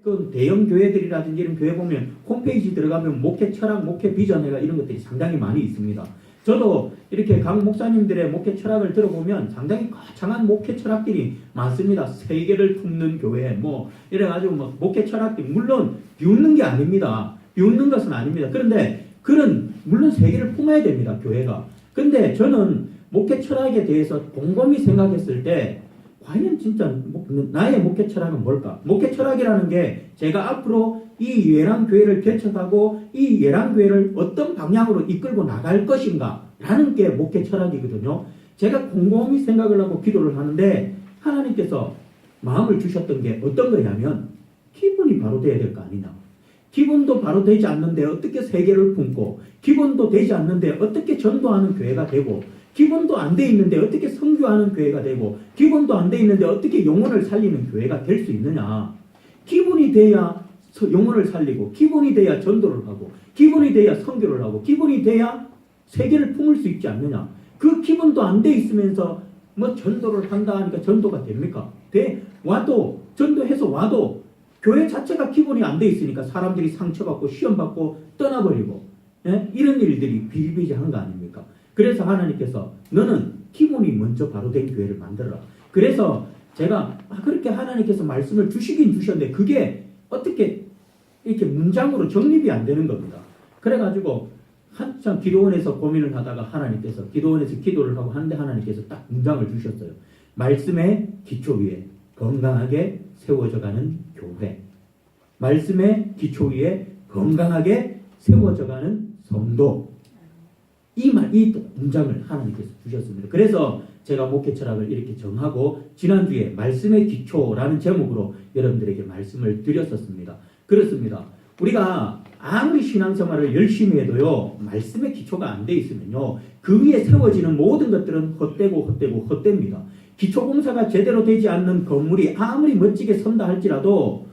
그 대형 교회들이라든지 이런 교회 보면 홈페이지 들어가면 목회 철학, 목회 비전회가 이런 것들이 상당히 많이 있습니다. 저도 이렇게 각 목사님들의 목회 철학을 들어보면 상당히 거창한 목회 철학들이 많습니다. 세계를 품는 교회, 뭐 이래가지고 뭐 목회 철학들이 물론 비웃는 게 아닙니다. 비웃는 것은 아닙니다. 그런데 그런 물론 세계를 품어야 됩니다. 교회가. 근데 저는 목회 철학에 대해서 곰곰이 생각했을 때 과연 진짜 나의 목회 철학은 뭘까? 목회 철학이라는 게 제가 앞으로 이 예랑교회를 개척하고 이 예랑교회를 어떤 방향으로 이끌고 나갈 것인가 라는 게 목회 철학이거든요. 제가 곰곰이 생각을 하고 기도를 하는데 하나님께서 마음을 주셨던 게 어떤 거냐면 기본이 바로 돼야 될 거 아니냐. 기본도 바로 되지 않는데 어떻게 세계를 품고 기본도 되지 않는데 어떻게 전도하는 교회가 되고 기본도 안 돼 있는데 어떻게 선교하는 교회가 되고 기본도 안 돼 있는데 어떻게 영혼을 살리는 교회가 될 수 있느냐. 기본이 돼야 영혼을 살리고 기본이 돼야 전도를 하고 기본이 돼야 선교를 하고 기본이 돼야 세계를 품을 수 있지 않느냐. 그 기본도 안 돼 있으면서 뭐 전도를 한다 하니까 전도가 됩니까? 와도 전도해서 와도 교회 자체가 기본이 안 돼 있으니까 사람들이 상처받고 시험받고 떠나버리고 이런 일들이 비일비재한 거 아닙니까? 그래서 하나님께서 너는 기본이 먼저 바로 된 교회를 만들어라. 그래서 제가 그렇게 하나님께서 말씀을 주시긴 주셨는데 그게 어떻게 이렇게 문장으로 정립이 안 되는 겁니다. 그래가지고 한참 기도원에서 고민을 하다가 하나님께서 기도원에서 기도를 하고 하는데 하나님께서 딱 문장을 주셨어요. 말씀의 기초 위에 건강하게 세워져가는 교회. 말씀의 기초 위에 건강하게 세워져가는 성도. 이 문장을 하나님께서 주셨습니다. 그래서 제가 목회 철학을 이렇게 정하고 지난주에 말씀의 기초라는 제목으로 여러분들에게 말씀을 드렸었습니다. 그렇습니다. 우리가 아무리 신앙생활을 열심히 해도요. 말씀의 기초가 안 돼 있으면요. 그 위에 세워지는 모든 것들은 헛되입니다. 기초공사가 제대로 되지 않는 건물이 아무리 멋지게 선다 할지라도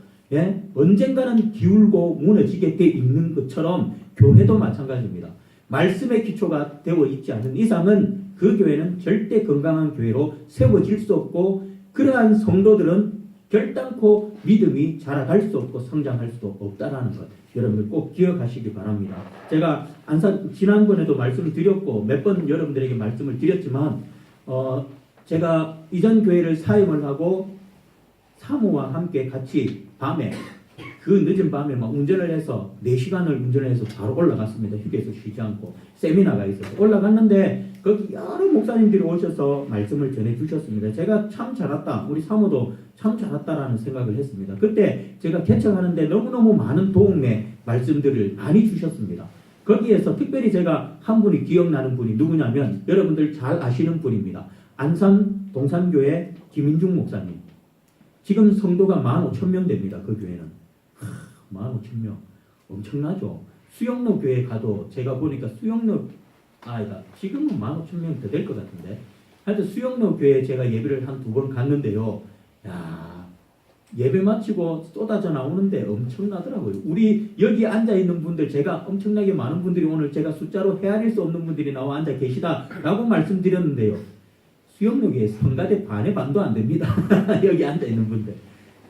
언젠가는 기울고 무너지게 돼 있는 것처럼 교회도 마찬가지입니다. 말씀의 기초가 되어 있지 않은 이상은 그 교회는 절대 건강한 교회로 세워질 수 없고 그러한 성도들은 결단코 믿음이 자라갈 수 없고 성장할 수도 없다라는 것 여러분들 꼭 기억하시기 바랍니다. 제가 지난번에도 말씀을 드렸고 몇 번 여러분들에게 말씀을 드렸지만 제가 이전 교회를 사임을 하고 사모와 함께 같이 밤에 그 늦은 밤에 막 운전을 해서 4시간을 운전을 해서 바로 올라갔습니다. 휴게소 쉬지 않고 세미나가 있어서 올라갔는데 거기 여러 목사님들이 오셔서 말씀을 전해 주셨습니다. 제가 참 잘했다. 우리 사모도 참 잘했다라는 생각을 했습니다. 그때 제가 개척하는데 너무너무 많은 도움의 말씀들을 많이 주셨습니다. 거기에서 특별히 제가 한 분이 기억나는 분이 누구냐면 여러분들 잘 아시는 분입니다. 안산 동산교회 김인중 목사님. 지금 성도가 15,000명 됩니다. 그 교회는. 15,000명. 엄청나죠. 수영로 교회 가도 제가 보니까 지금은 15,000명 더 될 것 같은데 하여튼 수영로 교회 제가 예배를 한 2번 갔는데요. 야, 예배 마치고 쏟아져 나오는데 엄청나더라고요. 우리 여기 앉아있는 분들 제가 엄청나게 많은 분들이 오늘 제가 숫자로 헤아릴 수 없는 분들이 나와 앉아 계시다라고 말씀드렸는데요. 수영로교회 성가대 반의 반도 안 됩니다. 여기 앉아있는 분들.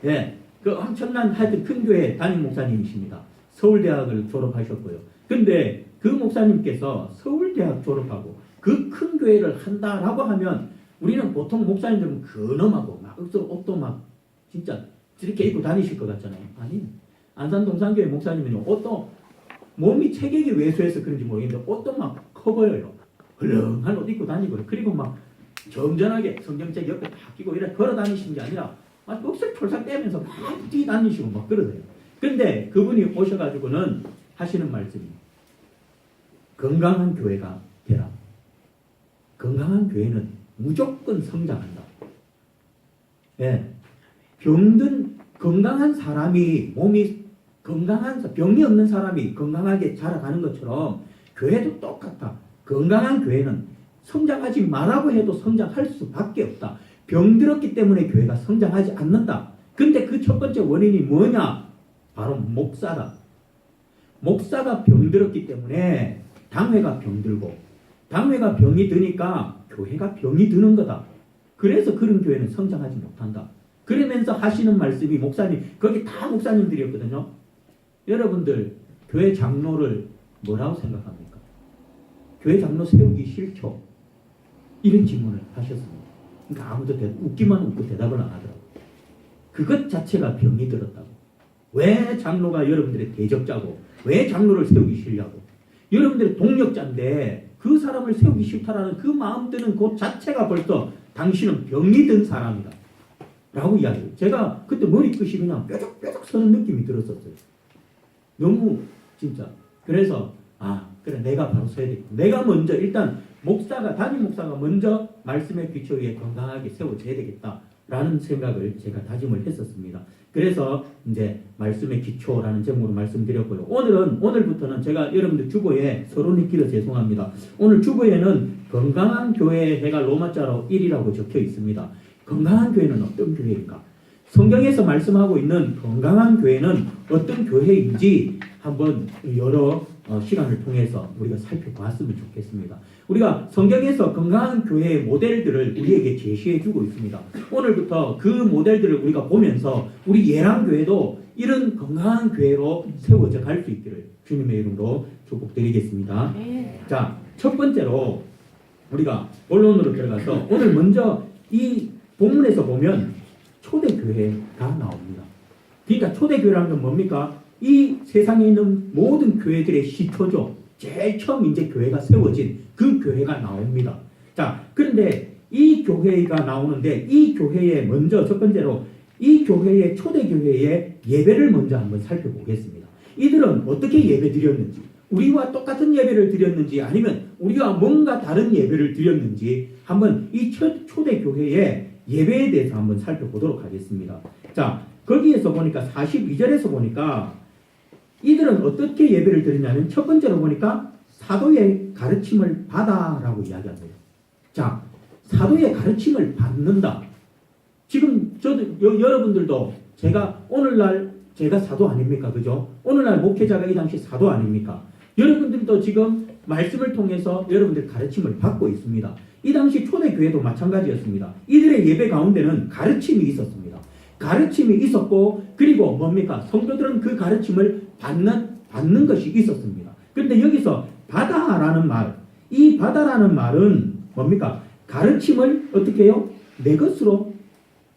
예. 그 엄청난 하여튼 큰 교회 담임 목사님이십니다. 서울대학을 졸업하셨고요. 근데 그 목사님께서 서울대학 졸업하고 그 큰 교회를 한다라고 하면 우리는 보통 목사님들은 근엄하고 막 옷도 막 진짜 이렇게 입고 다니실 것 같잖아요. 아니, 안산 동산교회 목사님은 옷도 몸이 체격이 왜소해서 그런지 모르겠는데 옷도 막 커 보여요. 헐렁한 옷 입고 다니고요. 그리고 막 점잖하게 성경책 옆에 다 끼고 이렇게 걸어 다니시는 게 아니라 막 억슬 털싹 떼면서 막 뛰다니시고 막 그러세요. 근데 그분이 오셔가지고는 하시는 말씀이 건강한 교회가 되라. 건강한 교회는 무조건 성장한다. 예. 병든 건강한 사람이 몸이 병이 없는 사람이 건강하게 자라가는 것처럼 교회도 똑같다. 건강한 교회는 성장하지 말라고 해도 성장할 수밖에 없다. 병들었기 때문에 교회가 성장하지 않는다. 근데 그 첫 번째 원인이 뭐냐? 바로 목사다. 목사가 병들었기 때문에 당회가 병들고 당회가 병이 드니까 교회가 병이 드는 거다. 그래서 그런 교회는 성장하지 못한다. 그러면서 하시는 말씀이 목사님, 거기 다 목사님들이었거든요. 여러분들 교회 장로를 뭐라고 생각합니까? 교회 장로 세우기 싫죠? 이런 질문을 하셨습니다. 그러니까 아무도 웃기만 웃고 대답을 안 하더라고요. 그것 자체가 병이 들었다고. 왜 장로가 여러분들의 대적자고, 왜 장로를 세우기 싫냐고. 여러분들의 동력자인데 그 사람을 세우기 싫다라는 그 마음 드는 그 자체가 벌써 당신은 병이 든 사람이다 라고 이야기해요. 제가 그때 머리끝이 그냥 뾰족뾰족 서는 느낌이 들었었어요. 너무 진짜. 그래서 그래 내가 바로 서야 되겠다. 내가 먼저 일단 담임 목사가 먼저 말씀의 기초 위에 건강하게 세워져야 되겠다라는 생각을 제가 다짐을 했었습니다. 그래서 이제 말씀의 기초라는 제목으로 말씀드렸고요. 오늘부터는 제가 여러분들 주보에 서론이 길어 죄송합니다. 오늘 주보에는 건강한 교회의 해가 로마자로 1이라고 적혀 있습니다. 건강한 교회는 어떤 교회인가? 성경에서 말씀하고 있는 건강한 교회는 어떤 교회인지 한번 여러 시간을 통해서 우리가 살펴봤으면 좋겠습니다. 우리가 성경에서 건강한 교회의 모델들을 우리에게 제시해주고 있습니다. 오늘부터 그 모델들을 우리가 보면서 우리 예랑교회도 이런 건강한 교회로 세워져 갈 수 있기를 주님의 이름으로 축복드리겠습니다. 자, 첫 번째로 우리가 본론으로 들어가서 오늘 먼저 이 본문에서 보면 초대교회가 나옵니다. 그러니까 초대교회라는 건 뭡니까? 이 세상에 있는 모든 교회들의 시초죠. 제일 처음 이제 교회가 세워진 그 교회가 나옵니다. 자, 그런데 이 교회가 나오는데 이 교회에 먼저 첫 번째로 이 교회의 초대교회의 예배를 먼저 한번 살펴보겠습니다. 이들은 어떻게 예배 드렸는지, 우리와 똑같은 예배를 드렸는지 아니면 우리와 뭔가 다른 예배를 드렸는지 한번 이 초대교회의 예배에 대해서 한번 살펴보도록 하겠습니다. 자, 거기에서 보니까 42절에서 보니까 이들은 어떻게 예배를 드리냐면 첫 번째로 보니까 사도의 가르침을 받아라고 이야기합니다. 자, 사도의 가르침을 받는다. 지금 저도 여러분들도 오늘날 제가 사도 아닙니까? 그죠? 오늘날 목회자가 이 당시 사도 아닙니까? 여러분들도 지금 말씀을 통해서 여러분들 가르침을 받고 있습니다. 이 당시 초대교회도 마찬가지였습니다. 이들의 예배 가운데는 가르침이 있었습니다. 가르침이 있었고 그리고 뭡니까? 성도들은 그 가르침을 받는 것이 있었습니다. 그런데 여기서 받아라는 말, 이 받아라는 말은 뭡니까? 가르침을 어떻게 해요? 내 것으로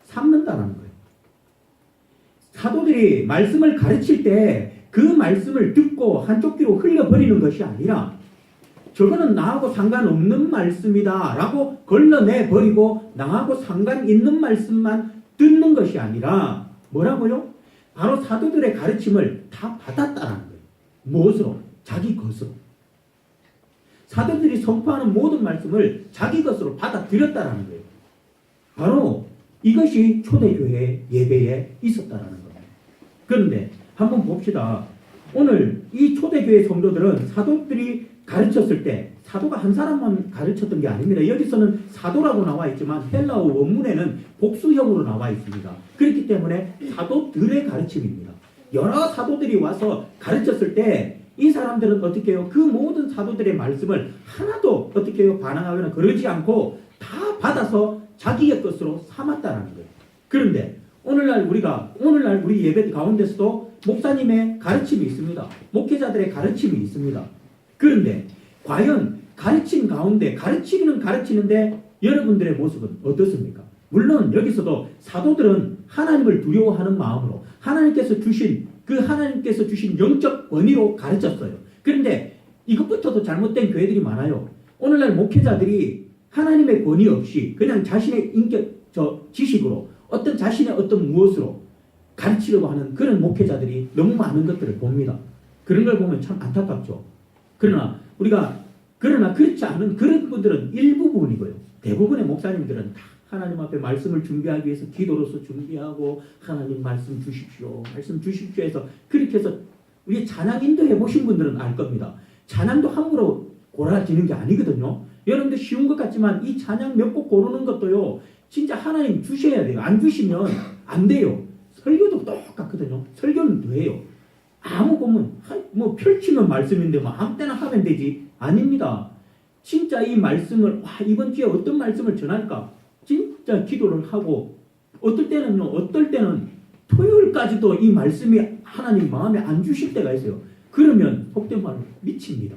삼는다라는 거예요. 사도들이 말씀을 가르칠 때 그 말씀을 듣고 한쪽 귀로 흘려버리는 것이 아니라 저거는 나하고 상관없는 말씀이다 라고 걸러내버리고 나하고 상관있는 말씀만 듣는 것이 아니라 뭐라고요? 바로 사도들의 가르침을 다 받았다라는 거예요. 무엇으로? 자기 것으로. 사도들이 선포하는 모든 말씀을 자기 것으로 받아들였다라는 거예요. 바로 이것이 초대교회 예배에 있었다라는 겁니다. 그런데 한번 봅시다. 오늘 이 초대교회 성도들은 사도들이 가르쳤을 때 사도가 한 사람만 가르쳤던 게 아닙니다. 여기서는 사도라고 나와 있지만 헬라어 원문에는 복수형으로 나와 있습니다. 그렇기 때문에 사도들의 가르침입니다. 여러 사도들이 와서 가르쳤을 때 이 사람들은 어떻게 해요? 그 모든 사도들의 말씀을 하나도 어떻게 해요? 반항하거나 그러지 않고 다 받아서 자기의 것으로 삼았다는 거예요. 그런데 오늘날 우리 예배 가운데서도 목사님의 가르침이 있습니다. 목회자들의 가르침이 있습니다. 그런데 과연 가르침 가운데 가르치기는 가르치는데 여러분들의 모습은 어떻습니까? 물론 여기서도 사도들은 하나님을 두려워하는 마음으로 하나님께서 주신 영적 권위로 가르쳤어요. 그런데 이것부터도 잘못된 교회들이 많아요. 오늘날 목회자들이 하나님의 권위 없이 그냥 자신의 지식으로 자신의 어떤 무엇으로 가르치려고 하는 그런 목회자들이 너무 많은 것들을 봅니다. 그런 걸 보면 참 안타깝죠. 그러나 그렇지 않은 그런 분들은 일부분이고요. 대부분의 목사님들은 다 하나님 앞에 말씀을 준비하기 위해서 기도로서 준비하고 하나님 말씀 주십시오 해서 그렇게 해서 우리 찬양 인도해 보신 분들은 알 겁니다. 찬양도 함부로 골라지는 게 아니거든요. 여러분들 쉬운 것 같지만 이 찬양 몇 곡 고르는 것도요. 진짜 하나님 주셔야 돼요. 안 주시면 안 돼요. 설교도 똑같거든요. 설교는 돼요. 아무 보면 펼치면 말씀인데 아무 때나 하면 되지. 아닙니다. 진짜 이 말씀을 이번 주에 어떤 말씀을 전할까? 진짜 기도를 하고 어떨 때는 토요일까지도 이 말씀이 하나님 마음에 안 주실 때가 있어요. 그러면 속된 말로 미칩니다.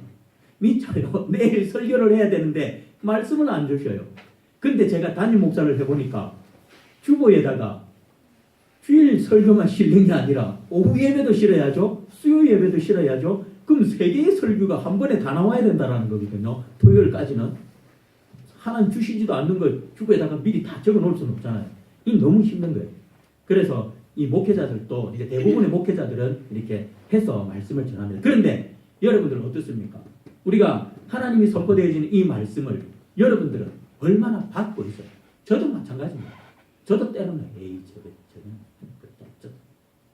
미쳐요. 내일 설교를 해야 되는데 말씀을 안 주셔요. 근데 제가 담임 목사를 해보니까 주보에다가 주일 설교만 실는 게 아니라 오후 예배도 실어야죠. 수요 예배도 실어야죠. 그럼 3개의 설교가 한 번에 다 나와야 된다는 거거든요. 토요일까지는. 하나님 주시지도 않는 걸 주보에다가 미리 다 적어 놓을 수는 없잖아요. 이 너무 힘든 거예요. 그래서 이 목회자들도 이제 대부분의 목회자들은 이렇게 해서 말씀을 전합니다. 그런데 여러분들은 어떻습니까? 우리가 하나님이 선포되어지는 이 말씀을 여러분들은 얼마나 받고 있어요? 저도 마찬가지입니다. 저도 때로는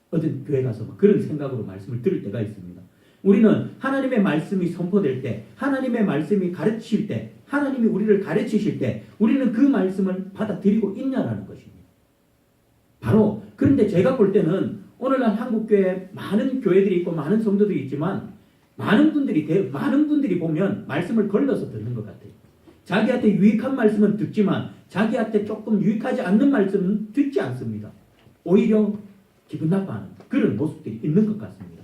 어떤 교회 가서 막 그런 생각으로 말씀을 들을 때가 있습니다. 우리는 하나님의 말씀이 선포될 때, 하나님의 말씀이 가르칠 때, 하나님이 우리를 가르치실 때 우리는 그 말씀을 받아들이고 있냐라는 것입니다. 바로 그런데 제가 볼 때는 오늘날 한국교회에 많은 교회들이 있고 많은 성도들이 있지만 많은 분들이 보면 말씀을 걸러서 듣는 것 같아요. 자기한테 유익한 말씀은 듣지만 자기한테 조금 유익하지 않는 말씀은 듣지 않습니다. 오히려 기분 나빠하는 그런 모습들이 있는 것 같습니다.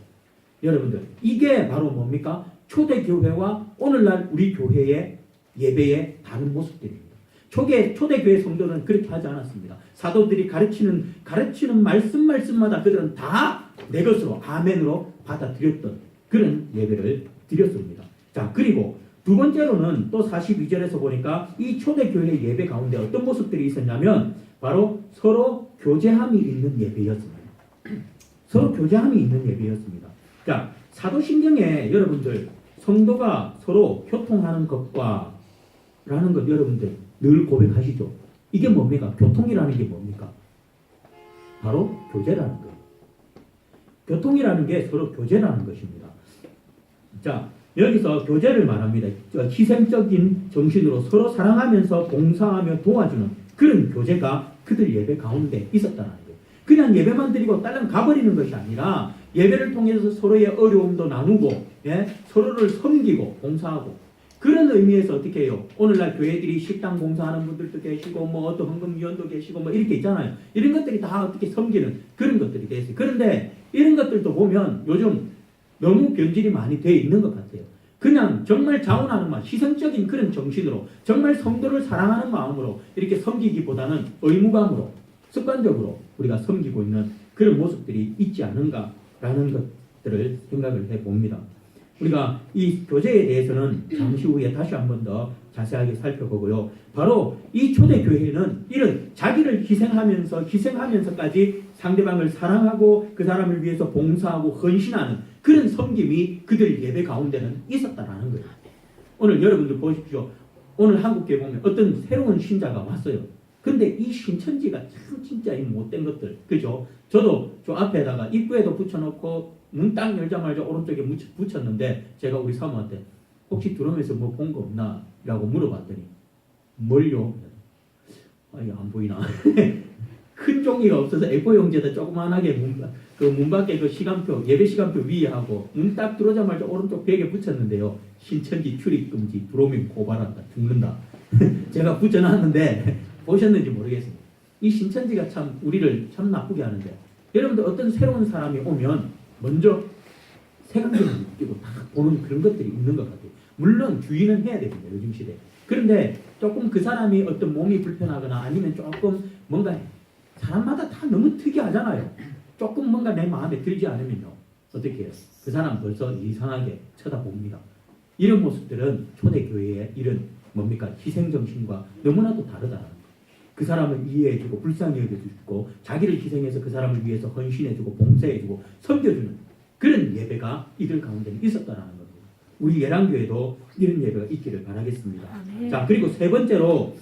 여러분들 이게 바로 뭡니까? 초대교회와 오늘날 우리 교회의 예배의 다른 모습들입니다. 초대교회 성도는 그렇게 하지 않았습니다. 사도들이 가르치는 말씀마다 그들은 다 내 것으로 아멘으로 받아들였던 그런 예배를 드렸습니다. 자, 그리고 두 번째로는 또 42절에서 보니까 이 초대교회 예배 가운데 어떤 모습들이 있었냐면 바로 서로 교제함이 있는 예배였습니다. 서로 교제함이 있는 예배였습니다. 자, 사도신경에 여러분들 성도가 서로 교통하는 것과 라는 것 여러분들 늘 고백하시죠. 이게 뭡니까? 교통이라는 게 뭡니까? 바로 교제라는 거예요. 교통이라는 게 서로 교제라는 것입니다. 자, 여기서 교제를 말합니다. 희생적인 정신으로 서로 사랑하면서 봉사하며 도와주는 그런 교제가 그들 예배 가운데 있었다는 거예요. 그냥 예배만 드리고 딸랑 가버리는 것이 아니라 예배를 통해서 서로의 어려움도 나누고 서로를 섬기고 봉사하고 그런 의미에서 어떻게 해요? 오늘날 교회들이 식당 봉사하는 분들도 계시고 뭐 어떤 헌금위원도 계시고 뭐 이렇게 있잖아요. 이런 것들이 다 어떻게 섬기는 그런 것들이 돼 있어요. 그런데 이런 것들도 보면 요즘 너무 변질이 많이 돼 있는 것 같아요. 그냥 정말 자원하는 마음, 희생적인 그런 정신으로 정말 성도를 사랑하는 마음으로 이렇게 섬기기보다는 의무감으로 습관적으로 우리가 섬기고 있는 그런 모습들이 있지 않은가라는 것들을 생각을 해봅니다. 우리가 이 교제에 대해서는 잠시 후에 다시 한 번 더 자세하게 살펴보고요. 바로 이 초대교회는 이런 자기를 희생하면서까지 상대방을 사랑하고 그 사람을 위해서 봉사하고 헌신하는 그런 섬김이 그들 예배 가운데는 있었다라는 거예요. 오늘 여러분들 보십시오. 오늘 한국교회 보면 어떤 새로운 신자가 왔어요. 근데 이 신천지가 참 진짜 이 못된 것들, 그죠? 저도 저 앞에다가 입구에도 붙여놓고 문 딱 열자마자 오른쪽에 붙였는데 제가 우리 사모한테 혹시 들어오면서 뭐 본 거 없나? 라고 물어봤더니 뭘요? 아니 안 보이나? 큰 종이가 없어서 A4 용지에다 조그만하게 문 밖에 그 시간표 예배 시간표 위에 하고 문 딱 들어오자마자 오른쪽 벽에 붙였는데요. 신천지 출입 금지 들어오면 고발한다 죽는다. 제가 붙여놨는데 보셨는지 모르겠습니다. 이 신천지가 참 우리를 참 나쁘게 하는데 여러분들 어떤 새로운 사람이 오면 먼저 색안경을 끼고 딱 보는 그런 것들이 있는 것 같아요. 물론 주의는 해야 됩니다. 요즘 시대에. 그런데 조금 그 사람이 어떤 몸이 불편하거나 아니면 조금 뭔가 사람마다 다 너무 특이하잖아요. 조금 뭔가 내 마음에 들지 않으면요. 어떻게 해요? 그 사람 벌써 이상하게 쳐다봅니다. 이런 모습들은 초대교회의 이런 뭡니까? 희생정신과 너무나도 다르다는 거예요. 그 사람을 이해해주고 불쌍히 여겨주고 자기를 희생해서 그 사람을 위해서 헌신해주고 봉사해주고 섬겨주는 그런 예배가 이들 가운데 있었다는 겁니다. 우리 예랑교회도 이런 예배가 있기를 바라겠습니다. 자, 그리고 세 번째로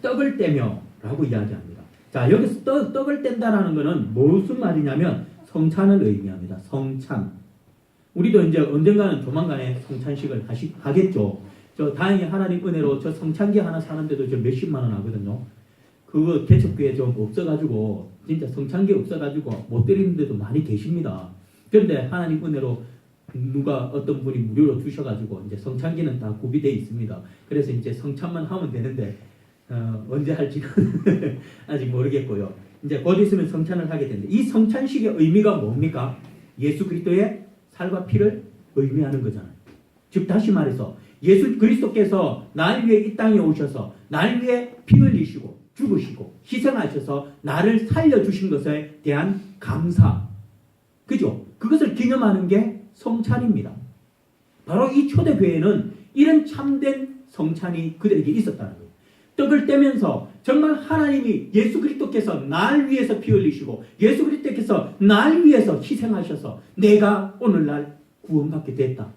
떡을 떼며 라고 이야기합니다. 자, 여기서 떡을 뗀다라는 것은 무슨 말이냐면 성찬을 의미합니다. 성찬. 우리도 이제 언젠가는 조만간에 성찬식을 하겠죠. 저 다행히 하나님 은혜로 저 성찬기 하나 사는데도 저 몇십만 원 하거든요. 그거 개척교회 좀 없어가지고 진짜 성찬기 없어가지고 못 드리는 데도 많이 계십니다. 그런데 하나님 은혜로 누가 어떤 분이 무료로 주셔가지고 이제 성찬기는 다 구비되어 있습니다. 그래서 이제 성찬만 하면 되는데 언제 할지는 아직 모르겠고요. 이제 곧 있으면 성찬을 하게 되는데 이 성찬식의 의미가 뭡니까? 예수 그리스도의 살과 피를 의미하는 거잖아요. 즉 다시 말해서 예수 그리스도께서 날 위해 이 땅에 오셔서 날 위해 피 흘리시고 죽으시고 희생하셔서 나를 살려주신 것에 대한 감사, 그죠? 그것을 기념하는 게 성찬입니다. 바로 이 초대교회는 이런 참된 성찬이 그들에게 있었다는 거예요. 떡을 떼면서 정말 하나님이 예수 그리스도께서 날 위해서 피 흘리시고 예수 그리스도께서 날 위해서 희생하셔서 내가 오늘날 구원받게 됐다.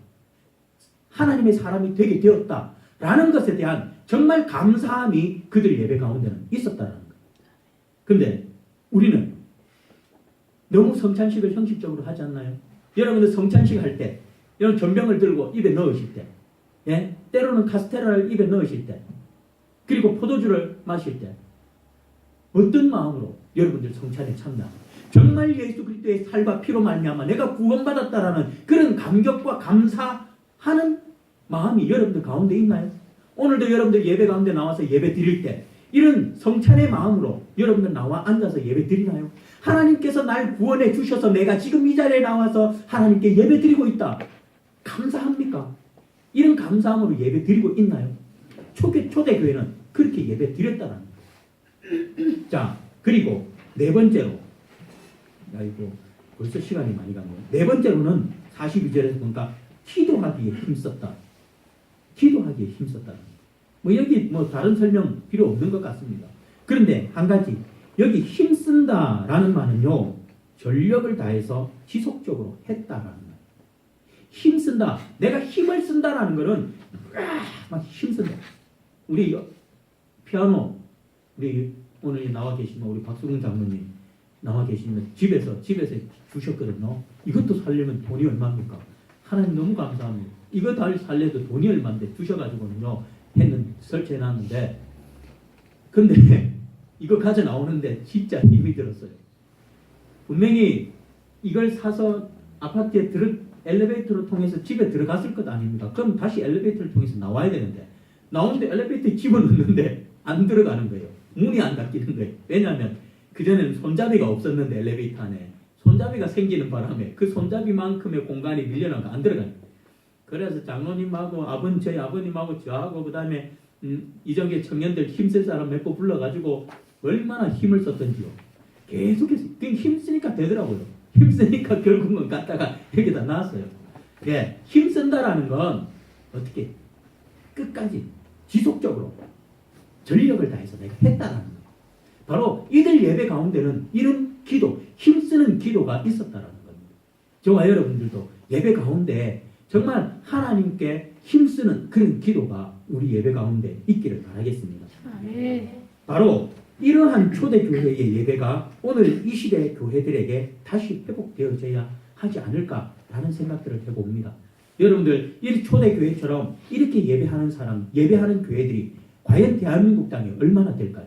하나님의 사람이 되게 되었다. 라는 것에 대한 정말 감사함이 그들 예배 가운데는 있었다는 거예요. 근데 우리는 너무 성찬식을 형식적으로 하지 않나요? 여러분들 성찬식 할 때, 여러분 전병을 들고 입에 넣으실 때, 예? 때로는 카스테라를 입에 넣으실 때, 그리고 포도주를 마실 때, 어떤 마음으로 여러분들 성찬에 참여합니까? 정말 예수 그리스도의 살과 피로 말미암아 내가 구원받았다라는 그런 감격과 감사하는 마음이 여러분들 가운데 있나요? 오늘도 여러분들 예배 가운데 나와서 예배 드릴 때 이런 성찬의 마음으로 여러분들 나와 앉아서 예배 드리나요? 하나님께서 날 구원해 주셔서 내가 지금 이 자리에 나와서 하나님께 예배 드리고 있다. 감사합니까? 이런 감사함으로 예배 드리고 있나요? 초대교회는 그렇게 예배 드렸다는 거예요. 자, 그리고 네 번째로, 아이고 벌써 시간이 많이 간 거예요. 네 번째로는 42절에서 보니까 기도하기에 힘썼다. 기도하기에 힘썼다. 뭐 여기 뭐 다른 설명 필요 없는 것 같습니다. 그런데 한 가지, 여기 힘쓴다라는 말은요, 전력을 다해서 지속적으로 했다라는 말. 힘쓴다. 내가 힘을 쓴다라는 것은 막 힘쓴다. 우리 피아노, 우리 오늘 나와 계시는 우리 박수근 장로님 나와 계시면 집에서 주셨거든요. 이것도 살려면 돈이 얼마입니까? 하나님 너무 감사합니다. 이거 다 살려도 돈이 얼마인데 주셔가지고는요 설치해놨는데, 근데 이거 가져 나오는데 진짜 힘이 들었어요. 분명히 이걸 사서 아파트에 엘리베이터를 통해서 집에 들어갔을 것 아닙니까? 그럼 다시 엘리베이터를 통해서 나와야 되는데, 나오는데 엘리베이터에 집어넣는데 안 들어가는 거예요. 문이 안 닫히는 거예요. 왜냐하면 그전에는 손잡이가 없었는데 엘리베이터 안에 손잡이가 생기는 바람에 그 손잡이만큼의 공간이 밀려나서 안 들어가는 거예요. 그래서 장로님하고 저희 아버님하고 저하고 그 다음에 이정계 청년들 힘쓸 사람 몇 번 불러가지고 얼마나 힘을 썼던지요. 계속해서 힘쓰니까 되더라고요. 힘쓰니까 결국은 갔다가 여기다 놨어요. 예, 힘쓴다라는 건 어떻게 끝까지 지속적으로 전력을 다해서 내가 했다라는 거예요. 바로 이들 예배 가운데는 이런 기도, 힘쓰는 기도가 있었다라는 겁니다. 저와 여러분들도 예배 가운데 정말 하나님께 힘쓰는 그런 기도가 우리 예배 가운데 있기를 바라겠습니다. 바로 이러한 초대교회의 예배가 오늘 이 시대 교회들에게 다시 회복되어져야 하지 않을까라는 생각들을 해봅니다. 여러분들, 이 초대교회처럼 이렇게 예배하는 사람, 예배하는 교회들이 과연 대한민국 땅에 얼마나 될까요?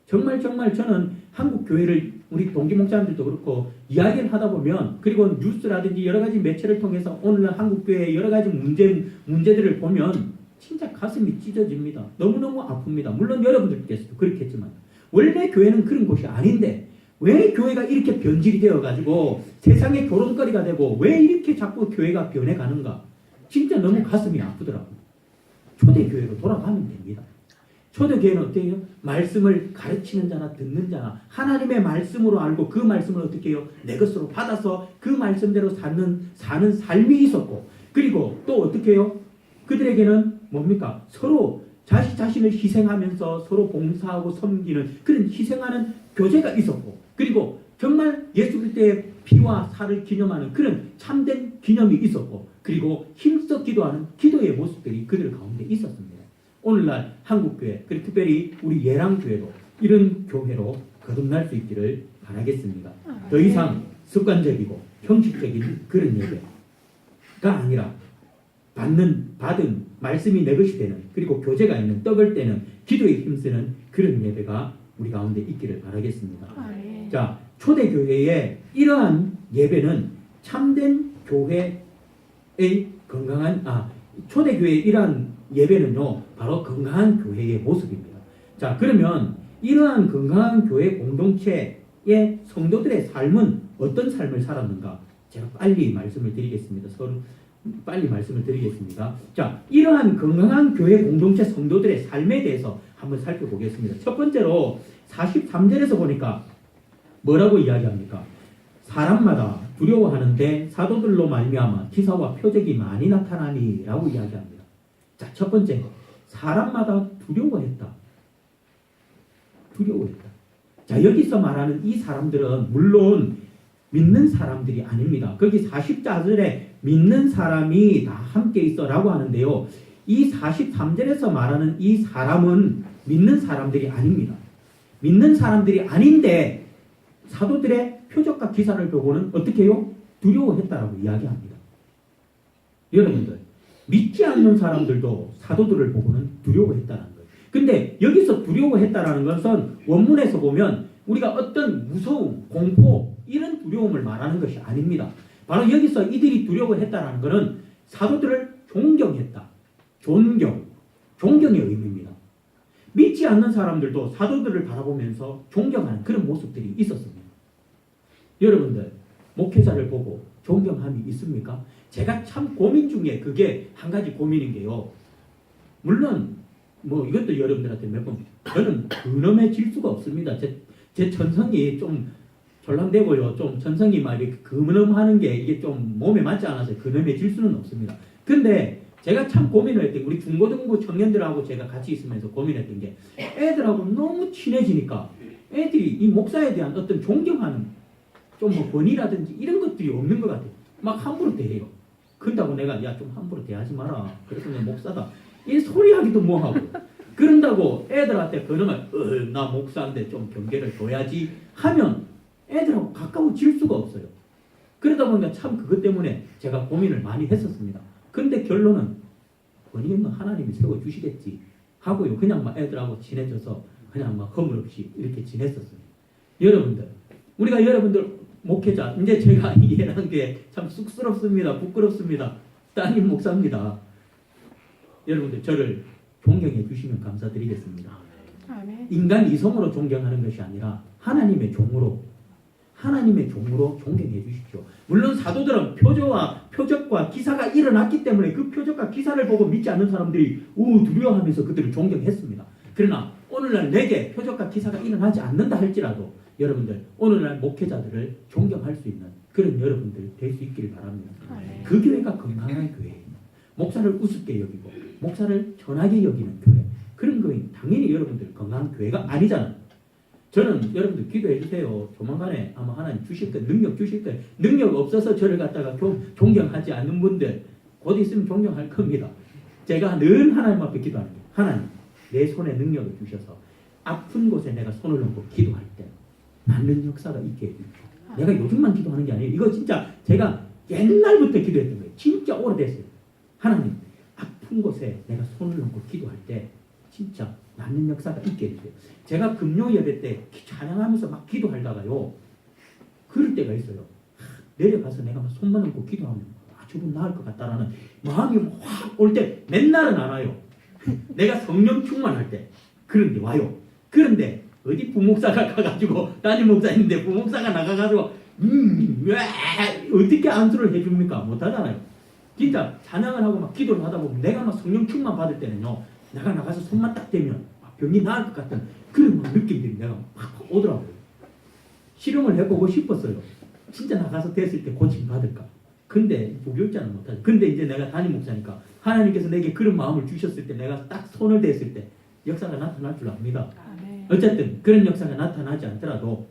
정말 저는 한국 교회를 우리 동기 목사님들도 그렇고 이야기를 하다 보면, 그리고 뉴스라든지 여러 가지 매체를 통해서 오늘날 한국 교회의 여러 가지 문제들을 보면 진짜 가슴이 찢어집니다. 너무너무 아픕니다. 물론 여러분들께서도 그렇겠지만 원래 교회는 그런 곳이 아닌데 왜 교회가 이렇게 변질이 되어가지고 세상의 교론거리가 되고 왜 이렇게 자꾸 교회가 변해가는가? 진짜 너무 가슴이 아프더라고요. 초대교회로 돌아가면 됩니다. 초대교회는 어떻게 해요? 말씀을 가르치는 자나 듣는 자나 하나님의 말씀으로 알고 그 말씀을 어떻게 해요? 내 것으로 받아서 그 말씀대로 사는 삶이 있었고, 그리고 또 어떻게 해요? 그들에게는 뭡니까? 서로 자신을 희생하면서 서로 봉사하고 섬기는 그런 희생하는 교제가 있었고, 그리고 정말 예수 그리스도의 피와 살을 기념하는 그런 참된 기념이 있었고, 그리고 힘써 기도하는 기도의 모습들이 그들 가운데 있었습니다. 오늘날 한국교회, 그리고 특별히 우리 예랑교회도 이런 교회로 거듭날 수 있기를 바라겠습니다. 더 이상 습관적이고 형식적인 그런 예배가 아니라 받은 말씀이 내 것이 되는, 그리고 교제가 있는, 떡을 떼는, 기도에 힘쓰는 그런 예배가 우리 가운데 있기를 바라겠습니다. 자, 초대교회의 이러한 예배는 참된 교회의 초대교회의 이러한 예배는요, 바로 건강한 교회의 모습입니다. 자, 그러면 이러한 건강한 교회 공동체의 성도들의 삶은 어떤 삶을 살았는가? 제가 빨리 말씀을 드리겠습니다. 빨리 말씀을 드리겠습니다. 자, 이러한 건강한 교회 공동체 성도들의 삶에 대해서 한번 살펴보겠습니다. 첫 번째로 43절에서 보니까 뭐라고 이야기합니까? 사람마다 두려워하는데 사도들로 말미암아 기사와 표적이 많이 나타나니 라고 이야기합니다. 자, 첫 번째, 사람마다 두려워했다. 자, 여기서 말하는 이 사람들은 물론 믿는 사람들이 아닙니다. 거기 44절에 믿는 사람이 다 함께 있어 라고 하는데요. 이 43절에서 말하는 이 사람은 믿는 사람들이 아닙니다. 믿는 사람들이 아닌데 사도들의 표적과 기사를 보고는 어떻게 해요? 두려워했다라고 이야기합니다. 여러분들, 믿지 않는 사람들도 사도들을 보고는 두려워했다는 거예요. 근데 여기서 두려워했다라는 것은 원문에서 보면 우리가 어떤 무서움, 공포 이런 두려움을 말하는 것이 아닙니다. 바로 여기서 이들이 두려워했다라는 것은 사도들을 존경했다. 존경의 의미입니다. 믿지 않는 사람들도 사도들을 바라보면서 존경하는 그런 모습들이 있었습니다. 여러분들, 목회자를 보고 존경함이 있습니까? 제가 참 고민 중에 그게 한 가지 고민인 게요. 물론 뭐 이것도 여러분들한테 몇 번 저는 근엄해질 수가 없습니다. 제 천성이 좀 졸랑대고요. 좀 천성이 막 이렇게 근엄하는 게 이게 좀 몸에 맞지 않아서 근엄해질 수는 없습니다. 근데 제가 참 고민을 했던 게 우리 중고등부 청년들하고 제가 같이 있으면서 고민했던 게 애들하고 너무 친해지니까 애들이 이 목사에 대한 어떤 존경하는 좀 뭐 권위라든지 이런 것들이 없는 것 같아요. 막 함부로 대해요. 그런다고 내가 야 좀 함부로 대하지 마라. 그래서 내 목사다. 이 소리하기도 뭐하고 그런다고 애들한테 그러면 나 목사인데 좀 경계를 둬야지 하면 애들하고 가까워질 수가 없어요. 그러다 보니까 참 그것 때문에 제가 고민을 많이 했었습니다. 근데 결론은 권위는 하나님이 세워주시겠지 하고요. 그냥 막 애들하고 친해져서 그냥 막 허물없이 이렇게 지냈었어요. 여러분들, 우리가 여러분들 목회자, 이제 제가 이해하는 게 참 쑥스럽습니다. 부끄럽습니다. 따님 목사입니다. 여러분들 저를 존경해 주시면 감사드리겠습니다. 인간 이성으로 존경하는 것이 아니라 하나님의 종으로 존경해 주십시오. 물론 사도들은 표적과 기사가 일어났기 때문에 그 표적과 기사를 보고 믿지 않는 사람들이 두려워하면서 그들을 존경했습니다. 그러나 오늘날 내게 표적과 기사가 일어나지 않는다 할지라도 여러분들 오늘날 목회자들을 존경할 수 있는 그런 여러분들 될 수 있기를 바랍니다. 그 교회가 건강한 교회예요. 목사를 우습게 여기고 목사를 전하게 여기는 교회, 그런 교회는 당연히 여러분들 건강한 교회가 아니잖아요. 저는 여러분들 기도해 주세요. 조만간에 아마 하나님 주실 거예요. 능력 주실 거예요. 능력 없어서 저를 갖다가 존경하지 않는 분들 곧 있으면 존경할 겁니다. 제가 늘 하나님 앞에 기도하는 거예요. 하나님, 내 손에 능력을 주셔서 아픈 곳에 내가 손을 얹고 기도할 때 낫는 역사가 있게 해주십시오. 내가 요즘만 기도하는 게 아니에요. 이거 진짜 제가 옛날부터 기도했던 거예요. 진짜 오래됐어요. 하나님, 아픈 곳에 내가 손을 얹고 기도할 때 진짜 낫는 역사가 있게 해주세요. 제가 금요 예배 때 찬양하면서 막 기도하다가요, 그럴 때가 있어요. 내려가서 내가 막 손만 얹고 기도하면 저분 나을 것 같다라는 마음이 확 올 때 맨날은 안 와요. 내가 성령 충만할 때 그런 게 와요. 그런데 어디 부목사가 가가지고 담임 목사인데 부목사가 나가가지고 왜 어떻게 안수를 해줍니까? 못하잖아요. 진짜 찬양을 하고 막 기도를 하다 보면 내가 막 성령 충만 받을 때는요, 내가 나가서 손만 딱 대면 병이 나을 것 같은 그런 막 느낌들이 내가 막 오더라고요. 실험을 해보고 싶었어요. 진짜 나가서 됐을 때 고침 받을까? 근데 무교육자는 못하죠. 근데 이제 내가 담임 목사니까 하나님께서 내게 그런 마음을 주셨을 때 내가 딱 손을 댔을 때 역사가 나타날 줄 압니다. 어쨌든 그런 역사가 나타나지 않더라도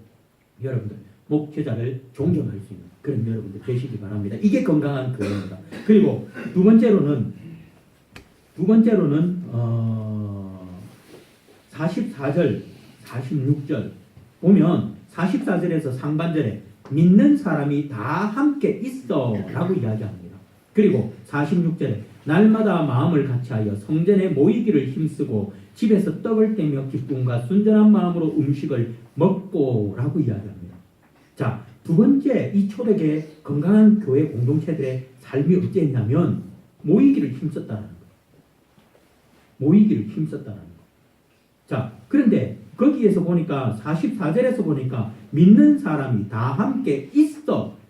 여러분들 목회자를 존경할 수 있는 그런 여러분들 되시기 바랍니다. 이게 건강한 교회입니다. 그리고 두 번째로는 44절, 46절 보면 44절에서 상반절에 믿는 사람이 다 함께 있어 라고 이야기합니다. 그리고 46절에 날마다 마음을 같이하여 성전에 모이기를 힘쓰고 집에서 떡을 떼며 기쁨과 순전한 마음으로 음식을 먹고 라고 이야기합니다. 자, 두 번째 이 초대의 건강한 교회 공동체들의 삶이 어땠냐면 모이기를 힘썼다는 거예요. 모이기를 힘썼다는 거예요. 자, 그런데 거기에서 보니까 44절에서 보니까 믿는 사람이 다 함께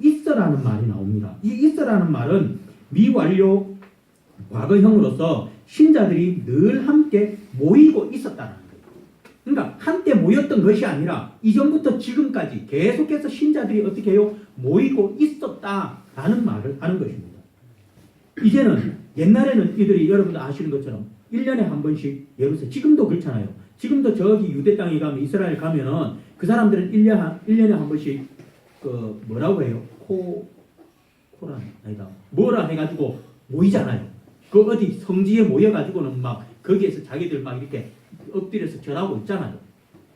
있어라는 말이 나옵니다. 이 있어라는 말은 미완료 과거형으로서 신자들이 늘 함께 모이고 있었다는 거예요. 그러니까 한때 모였던 것이 아니라 이전부터 지금까지 계속해서 신자들이 어떻게 해요? 모이고 있었다라는 말을 하는 것입니다. 이제는 옛날에는 이들이 여러분도 아시는 것처럼 1년에 한 번씩 예루살렘 지금도 그렇잖아요. 지금도 저기 유대 땅에 가면 이스라엘 가면은 그 사람들은 1년에 한 번씩 그 뭐라고 해요? 코란 아니다. 뭐라 해가지고 모이잖아요. 그 어디 성지에 모여가지고는 막 거기에서 자기들 막 이렇게 엎드려서 절하고 있잖아요.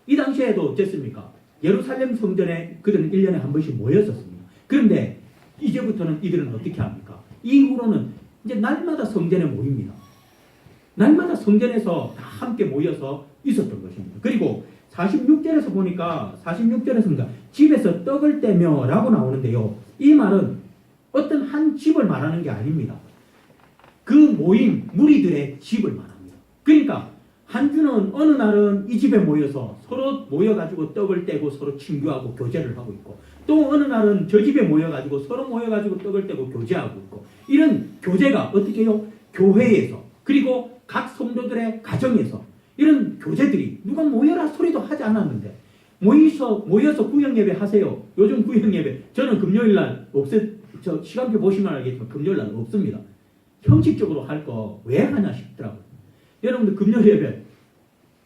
이 당시에도 어땠습니까? 예루살렘 성전에 그들은 1년에 한 번씩 모였었습니다. 그런데 이제부터는 이들은 어떻게 합니까? 이후로는 이제 날마다 성전에 모입니다. 날마다 성전에서 다 함께 모여서 있었던 것입니다. 그리고 46절에서 보니까 46절에서 집에서 떡을 떼며 라고 나오는데요. 이 말은 어떤 한 집을 말하는 게 아닙니다. 그 모임 무리들의 집을 말합니다. 그러니까 한 주는 어느 날은 이 집에 모여서 서로 모여가지고 떡을 떼고 서로 친교하고 교제를 하고 있고 또 어느 날은 저 집에 모여가지고 서로 모여가지고 떡을 떼고 교제하고 있고 이런 교제가 어떻게 해요? 교회에서 그리고 각 성도들의 가정에서 이런 교제들이 누가 모여라 소리도 하지 않았는데 모여서 구역예배 하세요. 요즘 구역예배 저는 금요일날 저 시간표 보시면 알겠지만 금요일날 없습니다. 형식적으로 할 거 왜 하냐 싶더라고요. 여러분들 금요일 예배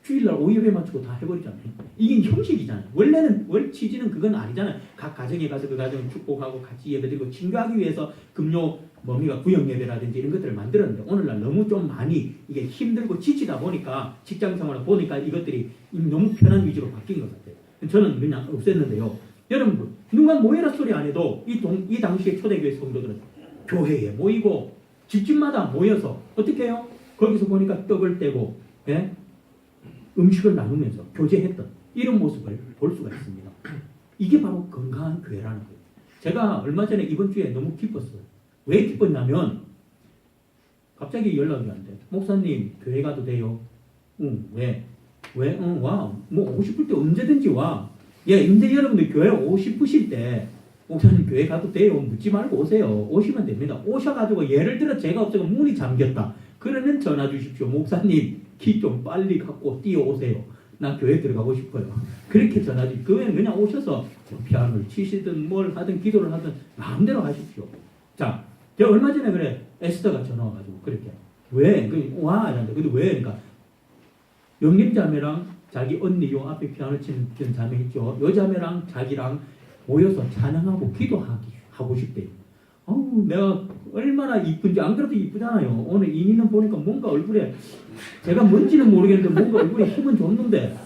주일날 오예배 맞추고 다 해버리잖아요. 이게 형식이잖아요. 원래는 취지는 그건 아니잖아요. 각 가정에 가서 그 가정 축복하고 같이 예배드리고 친교하기 위해서 구역 예배라든지 이런 것들을 만들었는데 오늘날 너무 좀 많이 이게 힘들고 지치다 보니까 직장생활을 보니까 이것들이 너무 편한 위주로 바뀐 것 같아요. 저는 그냥 없앴는데요. 여러분 누가 모여라 소리 안 해도 이 당시의 초대교회 성도들은 교회에 모이고 집집마다 모여서 어떻게 해요? 거기서 보니까 떡을 떼고 예? 음식을 나누면서 교제했던 이런 모습을 볼 수가 있습니다. 이게 바로 건강한 교회라는 거예요. 제가 얼마 전에 이번 주에 너무 기뻤어요. 왜 기뻤냐면 갑자기 연락이 왔는데 목사님 교회 가도 돼요? 응. 왜? 응. 와. 뭐 오고 싶을 때 언제든지 와. 예, 이제 여러분들 교회 오고 싶으실 때 목사님 교회 가도 돼요. 묻지 말고 오세요. 오시면 됩니다. 오셔가지고 예를 들어 제가 없어서 문이 잠겼다. 그러면 전화 주십시오. 목사님 키 좀 빨리 갖고 뛰어오세요. 나 교회 들어가고 싶어요. 그렇게 전화 주십시오. 그러면 그냥 오셔서 피아노를 치시든 뭘 하든 기도를 하든 마음대로 하십시오. 자, 제가 얼마 전에 그래 에스더가 전화 와가지고 그렇게 왜? 와 이랬는데 근데 왜? 그러니까 영림자매랑 자기 언니 요 앞에 피아노 치는 자매 있죠. 요 자매랑 자기랑 모여서 찬양하고 기도하고 싶대요. 내가 얼마나 이쁜지 안 그래도 이쁘잖아요. 오늘 이니는 보니까 뭔가 얼굴에 제가 뭔지는 모르겠는데 뭔가 얼굴에 힘은 줬는데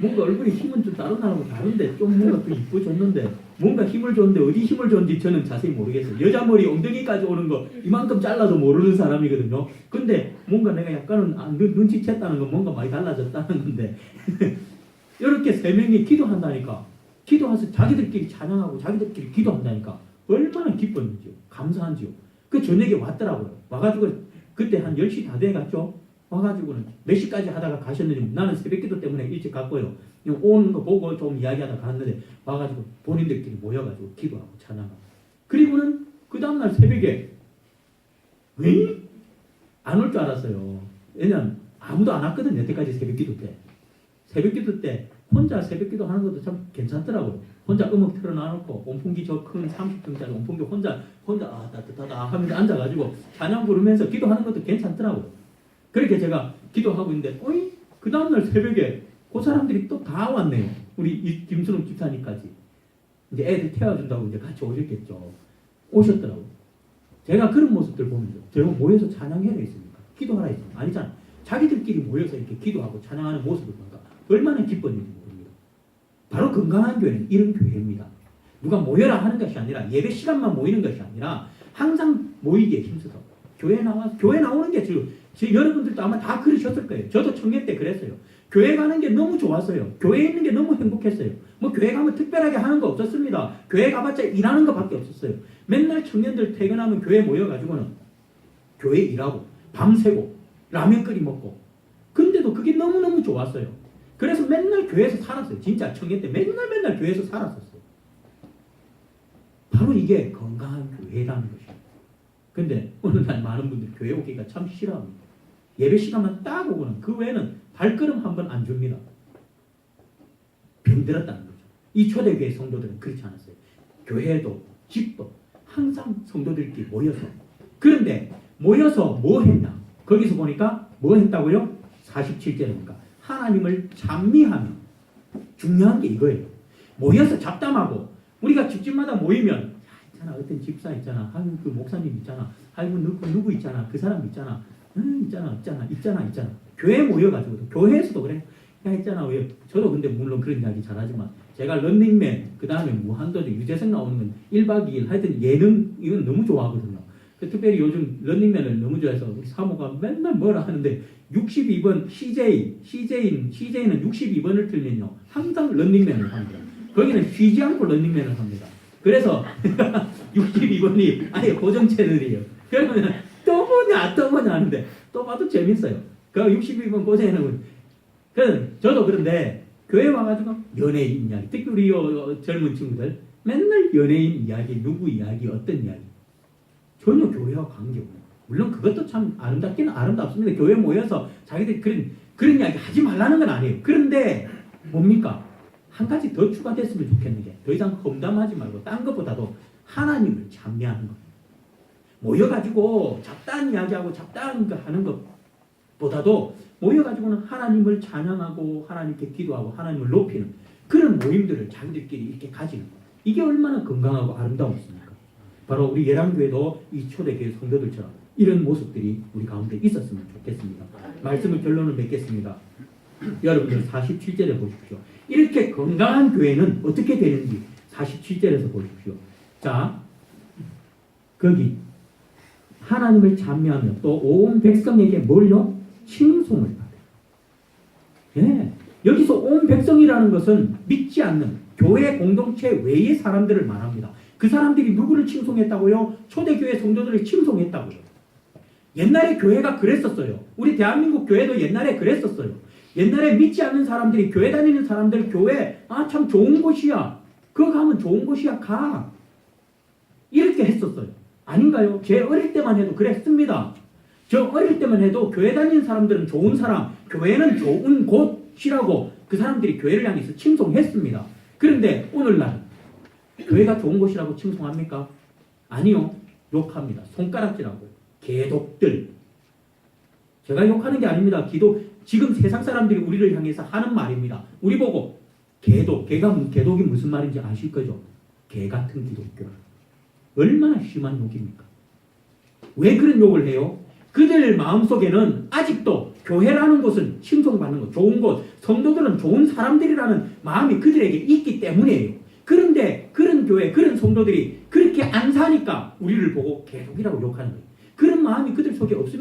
뭔가 얼굴에 힘은 좀 다른 사람하고 다른데 좀 뭔가 더 이뻐졌는데 뭔가 힘을 줬는데 어디 힘을 줬는지 저는 자세히 모르겠어요. 여자 머리 엉덩이까지 오는 거 이만큼 잘라도 모르는 사람이거든요. 근데 뭔가 내가 약간은 눈치챘다는 건 뭔가 많이 달라졌다는 건데 이렇게 세 명이 기도한다니까 기도해서 자기들끼리 찬양하고 자기들끼리 기도한다니까 얼마나 기뻤는지요. 감사한지요. 그 저녁에 왔더라고요. 와가지고 그때 한 10시 다 돼갔죠. 와가지고는 몇 시까지 하다가 가셨는지 나는 새벽기도 때문에 일찍 갔고요. 오는 거 보고 좀 이야기하다 갔는데 와가지고 본인들끼리 모여가지고 기도하고 찬양하고 그리고는 그 다음날 새벽에 안 올 줄 알았어요. 왜냐면 아무도 안 왔거든요. 여태까지 새벽기도 때. 새벽기도 때 혼자 새벽기도 하는 것도 참 괜찮더라고요. 혼자 음악 틀어놔놓고 온풍기 저 큰 30평짜리 온풍기 혼자 따뜻하다 하면서 앉아가지고 찬양 부르면서 기도하는 것도 괜찮더라고요. 그렇게 제가 기도하고 있는데 그 다음날 새벽에 그 사람들이 또 다 왔네요. 우리 김수롱 집사님까지 이제 애들 태워준다고 이제 같이 오셨겠죠. 오셨더라고요. 제가 그런 모습들 보면서 제가 모여서 찬양해야 했습니까? 기도하라 했습니까? 아니잖아. 자기들끼리 모여서 이렇게 기도하고 찬양하는 모습을 보니까 얼마나 기뻤는지 모릅니다. 바로 건강한 교회는 이런 교회입니다. 누가 모여라 하는 것이 아니라 예배 시간만 모이는 것이 아니라 항상 모이기에 힘써서 교회 나오는 게 지금 여러분들도 아마 다 그러셨을 거예요. 저도 청년 때 그랬어요. 교회 가는 게 너무 좋았어요. 교회에 있는 게 너무 행복했어요. 뭐 교회 가면 특별하게 하는 거 없었습니다. 교회 가봤자 일하는 것밖에 없었어요. 맨날 청년들 퇴근하면 교회 모여가지고는 교회 일하고 밤새고 라면 끓이 먹고 근데도 저도 그게 너무너무 좋았어요. 그래서 맨날 교회에서 살았어요. 진짜 청년 때 맨날 교회에서 살았었어요. 바로 이게 건강한 교회라는 것이에요. 근데 오늘날 많은 분들이 교회 오기가 참 싫어합니다. 예배 시간만 딱 오고는 그 외에는 발걸음 한 번 안 줍니다. 병들었다는 거죠. 이 초대교회 성도들은 그렇지 않았어요. 교회도 집도 항상 성도들끼리 모여서, 그런데 모여서 뭐 했나? 거기서 보니까 뭐 했다고요? 47절에 보니까 하나님을 찬미하며. 중요한 게 이거예요. 모여서 잡담하고, 우리가 집집마다 모이면 있잖아, 어떤 집사 있잖아, 아유 그 목사님 있잖아, 아이고 누구 있잖아, 그 사람 있잖아, 있잖아. 교회 모여가지고, 교회에서도 그래. 야 있잖아, 왜 저도 근데 물론 그런 이야기 잘하지만, 제가 런닝맨, 그 다음에 무한도전, 유재석 나오는 건 1박 2일 하여튼 예능 이건 너무 좋아하거든요. 특별히 요즘 런닝맨을 너무 좋아해서 우리 사모가 맨날 뭐라 하는데, 62번 CJ는 62번을 틀면요 항상 런닝맨을 합니다. 거기는 쉬지 않고 런닝맨을 합니다. 그래서 62번이 아예 고정 채널이에요. 그러면 또 뭐냐 하는데 또 봐도 재밌어요. 그 62번 고생하는 저도 그런데 교회 와가지고 연예인 이야기, 특히 우리 젊은 친구들 맨날 연예인 이야기, 누구 이야기, 어떤 이야기, 전혀 교회와 관계없는. 물론 그것도 참 아름답기는 아름답습니다. 교회 모여서 자기들 그런 이야기 하지 말라는 건 아니에요. 그런데 뭡니까? 한 가지 더 추가됐으면 좋겠는 게, 더 이상 험담하지 말고 딴 것보다도 하나님을 찬미하는 거예요. 모여가지고 잡다한 이야기하고 잡다한 거 하는 것보다도 모여가지고는 하나님을 찬양하고 하나님께 기도하고 하나님을 높이는 그런 모임들을 자기들끼리 이렇게 가지는 거예요. 이게 얼마나 건강하고 아름다웠습니까? 바로 우리 예랑교회도 이 초대교회 성도들처럼 이런 모습들이 우리 가운데 있었으면 좋겠습니다. 말씀을 결론을 맺겠습니다. 여러분들 47절에 보십시오. 이렇게 건강한 교회는 어떻게 되는지 47절에서 보십시오. 자, 거기 하나님을 찬미하며 또 온 백성에게 뭘요? 칭송을 받아요. 예, 여기서 온 백성이라는 것은 믿지 않는 교회 공동체 외의 사람들을 말합니다. 그 사람들이 누구를 칭송했다고요? 초대교회 성도들을 칭송했다고요. 옛날에 교회가 그랬었어요. 우리 대한민국 교회도 옛날에 그랬었어요. 옛날에 믿지 않는 사람들이 교회 다니는 사람들, 교회 참 좋은 곳이야, 그거 가면 좋은 곳이야, 가, 이렇게 했었어요. 아닌가요? 제 어릴 때만 해도 그랬습니다. 저 어릴 때만 해도 교회 다니는 사람들은 좋은 사람, 교회는 좋은 곳이라고 그 사람들이 교회를 향해서 칭송했습니다. 그런데 오늘날 교회가 좋은 곳이라고 칭송합니까? 아니요. 욕합니다. 손가락질하고요. 개독들. 제가 욕하는 게 아닙니다. 지금 세상 사람들이 우리를 향해서 하는 말입니다. 우리 보고 개독이 무슨 말인지 아실 거죠? 개 같은 기독교. 얼마나 심한 욕입니까? 왜 그런 욕을 해요? 그들 마음속에는 아직도 교회라는 곳은 칭송받는 것, 좋은 곳, 성도들은 좋은 사람들이라는 마음이 그들에게 있기 때문이에요. 그런데 그런 교회, 그런 성도들이 그렇게 안 사니까 우리를 보고 개독이라고 욕하는 거예요. 그런 마음이 그들 속에 없으면